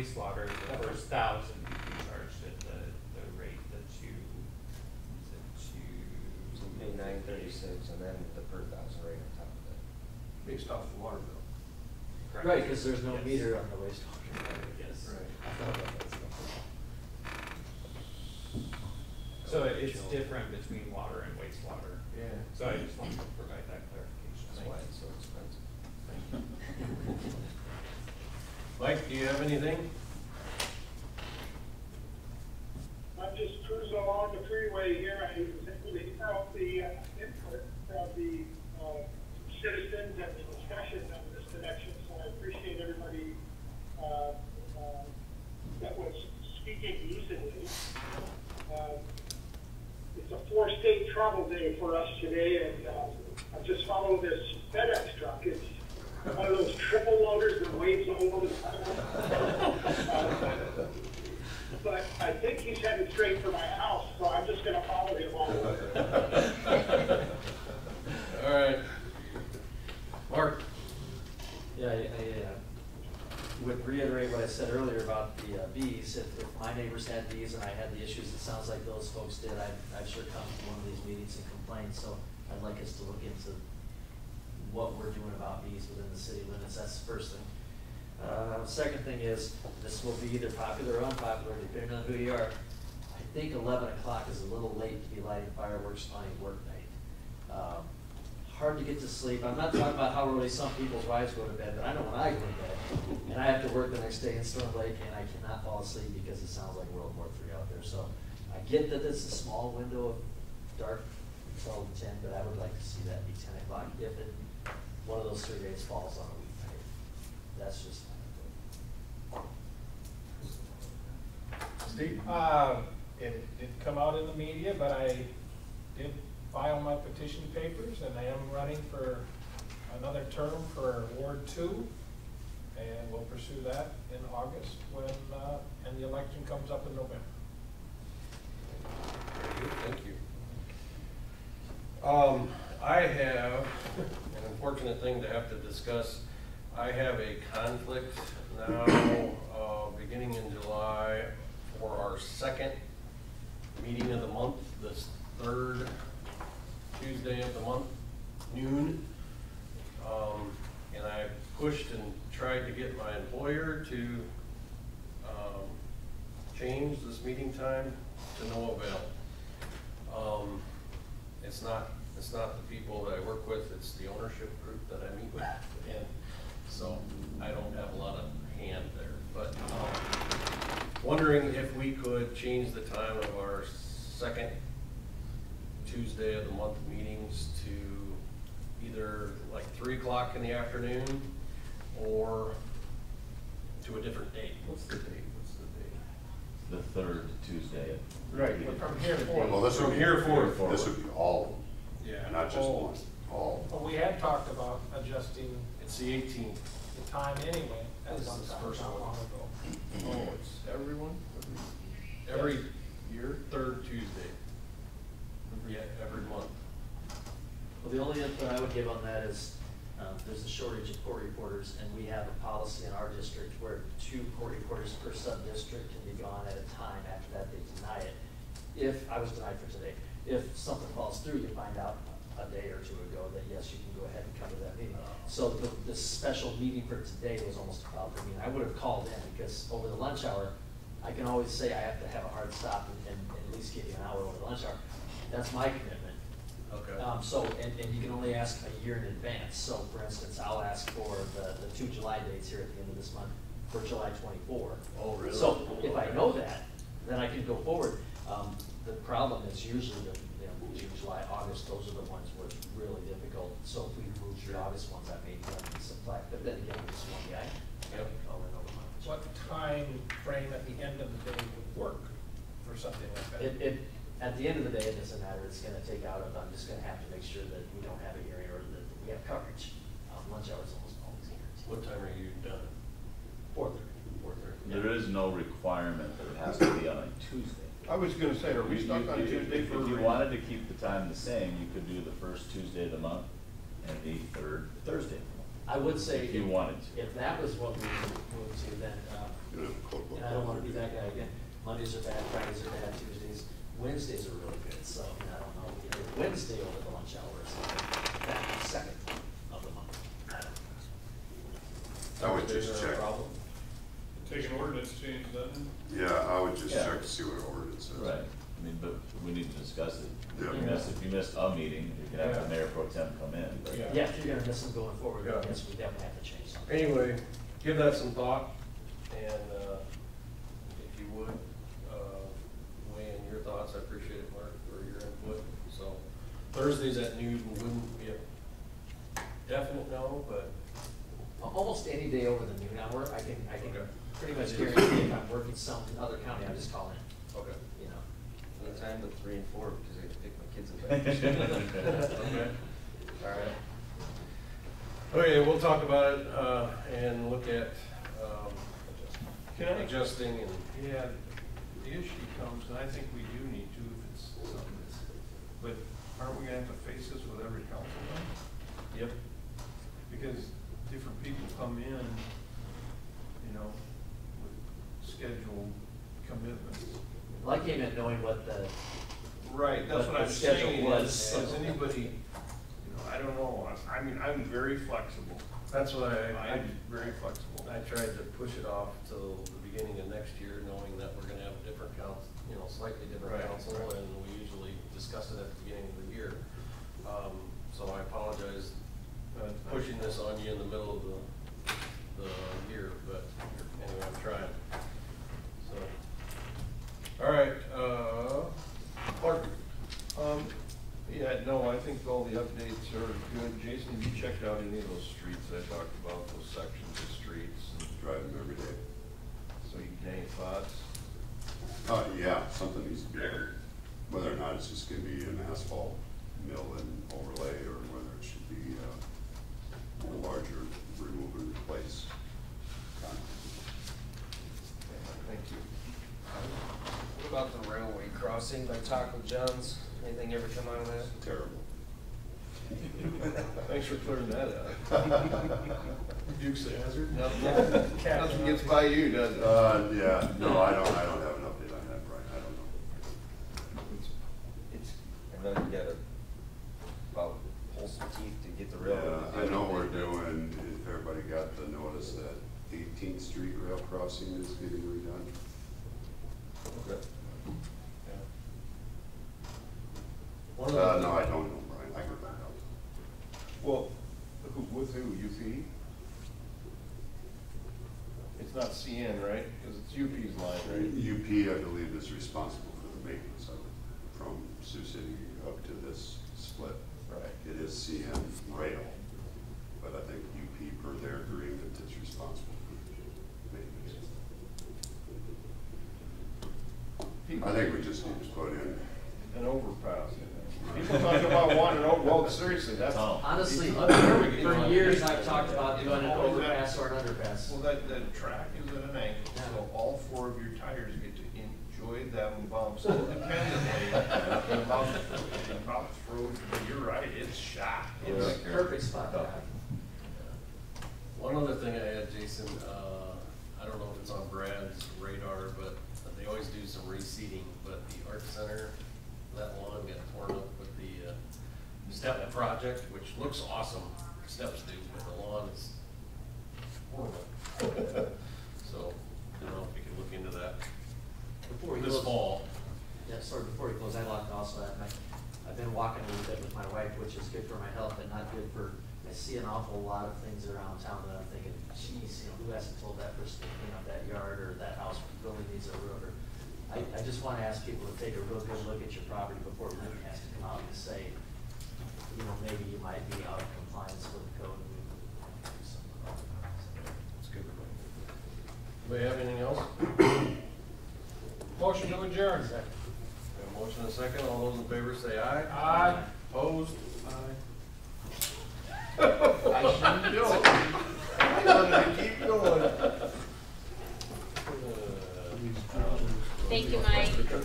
wastewater, the first 1,000 would be charged at the rate that you, So pay $9.36 and then the per thousand rate on top of that. Based off the water bill. correct. Right, because there's no Yes. meter on the wastewater. Yes. Right. I thought about that stuff. So it's different between water and wastewater. Yeah. So I just wanted to provide that clarification. That's why it's so expensive. Mike, do you have anything? I'm just cruising along the freeway here. I was able to hear out the input from the citizens and the discussion on this connection, so I appreciate everybody that was speaking easily. It's a 4-state travel day for us today, and I just followed this FedEx truck. It's one of those triple loaders that weighs over the but I think he's headed straight for my house, so I'm just going to follow him all over. All right. Mark? Yeah, I would reiterate what I said earlier about the bees. If my neighbors had bees and I had the issues, it sounds like those folks did, I've sure come to one of these meetings and complained. So I'd like us to look into what we're doing about bees within the city limits. That's the first thing. Second thing is, this will be either popular or unpopular, depending on who you are. I think 11 o'clock is a little late to be lighting fireworks on a work night. Hard to get to sleep. I'm not talking about how early some people's wives go to bed, but I know when I go to bed, and I have to work the next day in Storm Lake, and I cannot fall asleep because it sounds like World War III out there. So I get that it's a small window of dark 12 to 10, but I would like to see that be 10 o'clock if one of those 3 days falls on a weeknight. That's just Steve? It did come out in the media, but I did file my petition papers, and I am running for another term for Ward 2, and we'll pursue that in August when, and the election comes up in November. Very good, thank you. I have an unfortunate thing to have to discuss. I have a conflict now, beginning in July, for our second meeting of the month, this third Tuesday of the month, noon. And I pushed and tried to get my employer to change this meeting time to no avail. It's not the people that I work with, it's the ownership group that I meet with, and so I don't have a lot of hand there. But wondering if we could change the time of our second Tuesday of the month meetings to either like 3 o'clock in the afternoon or to a different date. What's the date? The third Tuesday. Right. But from here forward. Well, this From would be, here forward. this would be all of them. Yeah. Not just one, all. Well, we had talked about adjusting It's the 18th. the time anyway, at This is one the time, first not one. long ago. Oh, it's everyone? Every year, third Tuesday. Yeah, every month. Well, the only input I would give on that is there's a shortage of court reporters, and we have a policy in our district where 2 court reporters per sub-district can be gone at a time. After that, they deny it. If I was denied for today, if something falls through, you find out a day or 2 ago that yes, you can go ahead and come to that meeting. So the special meeting for today was almost about the meeting. I would have called in because over the lunch hour, I can always say I have to have a hard stop and at least give you an hour over the lunch hour. That's my commitment. Okay. And you can only ask a year in advance. So for instance, I'll ask for the 2 July dates here at the end of this month for July 24. Oh, really? So if I know that, then I can go forward. The problem is usually June, July, August, those are the ones where it's really difficult. So if we move the August ones, I may run some slack. But then again, this one guy, Yep. I'll run over mine. What time frame at the end of the day would work for something like that? At the end of the day, it doesn't matter. It's going to take out of, I'm just going to have to make sure that we don't have a hearing or that we have coverage. Lunch hour is almost always guaranteed. What time are you done? 4:30. 4:30. There is no requirement that it has to be on a Tuesday. I was gonna say, are we stuck on Tuesday for a If you reason? wanted to keep the time the same, you could do the first Tuesday of the month and the third Thursday of the month. I would say If you wanted to. if that was what we moved to, then You know, Mondays are bad, Fridays are bad, Tuesdays, Wednesdays are really good, so, I mean, I don't know, you know, Wednesday over the lunch hour is that second of the month. I don't know. I would Thursdays just are a check. problem? Take an ordinance change, doesn't it? Yeah, I would just Yeah. check to see what ordinance says. Right, I mean, but we need to discuss it. Yeah. If you miss a meeting, you can have the mayor pro tem come in, but. Yeah. Yeah, if you're gonna miss them going forward, Yeah. I guess we definitely have to change something. Anyway, give that some thought, and, if you would, weigh in your thoughts, I appreciate it, Mark, for your input. So, Thursdays at noon wouldn't be a definite no, but, Almost any day over the noon hour, I can Okay. pretty much guarantee if I'm working some other county, I just call in, okay. you know. Anytime but 3 and 4, because I have to pick my kids up. Okay. All right. Okay, we'll talk about it, and look at, Can I- adjusting and, Yeah, the issue comes, and I think we do need to if it's something that's, but aren't we gonna have to face this with every council then? yep, Because different people come in, you know, with scheduled commitments. Well, I came in knowing what the, Right, that's What what I'm the schedule saying, was, has so. anybody, you know, I don't know, I mean, I'm very flexible. that's what I I'm very flexible. I tried to push it off till the beginning of next year, knowing that we're gonna have a different council, you know, slightly different Right, council, right. and we usually discuss it at the beginning of the year. So I apologize, pushing this on you in the middle of the year, but anyway, I'm trying. So, all right, Clark, Yeah, no, I think all the updates are good. Jason, have you checked out any of those streets I talked about, those sections of streets? Drive them every day. So you any thoughts? Yeah, something needs to be done. Whether or not it's just gonna be an asphalt mill and overlay, or whether it should be, a larger remove and replace. Thank you. What about the railway crossing by Taco John's? Anything ever come out of that? Terrible. Thanks for clearing that up. Dukes of Hazzard? Nothing gets by you, does it? Yeah, no, I don't have an update on that, Brian, I don't know. It's, I know you gotta about pull some teeth to get the railroad. Yeah, I know we're doing, if everybody got the notice that 18th Street rail crossing is getting redone. Okay. No, I don't know, Brian, I can find out. Well, with who, UP? It's not CN, right? Because it's UP's line, right? UP, I believe, is responsible for the maintenance of it, from Sioux City up to this split. Right. It is CN rail, but I think UP, per their agreement, is responsible for maintenance. I think we just need to put in, An overpass. People talk about wanting, well, seriously, that's. Oh. honestly, You for know, years I've talked about you doing an know, overpass or an underpass. Well, that track is at an angle, so all 4 of your tires get to enjoy them bumps independently. And Bob's Road, you're right, it's shot. It was a perfect spot to have. One other thing I had, Jason, I don't know if it's on Brad's radar, but they always do some reseeding, but the art center, that lawn got torn up with the step project, which looks awesome, steps do, but the lawn is horrible. So, I don't know if you can look into that Before we this close- fall. Yeah, sorry, before we close, I'd like to also add, I've been walking a little bit with my wife, which is good for my health, but not good for, I see an awful lot of things around town that I'm thinking, geez, you know, who hasn't told that person to clean up that yard, or that house really needs a road, or, I just wanna ask people to take a real good look at your property before Lynn has to come out and say, you know, maybe you might be out of compliance with the code. And we can do something about it. That's good. Do we have anything else? Motion to adjourn. We have a motion and a second. All those in favor say aye. Aye. Opposed? I shouldn't do it. I wanted to keep going. Uh, Thank you, Mike.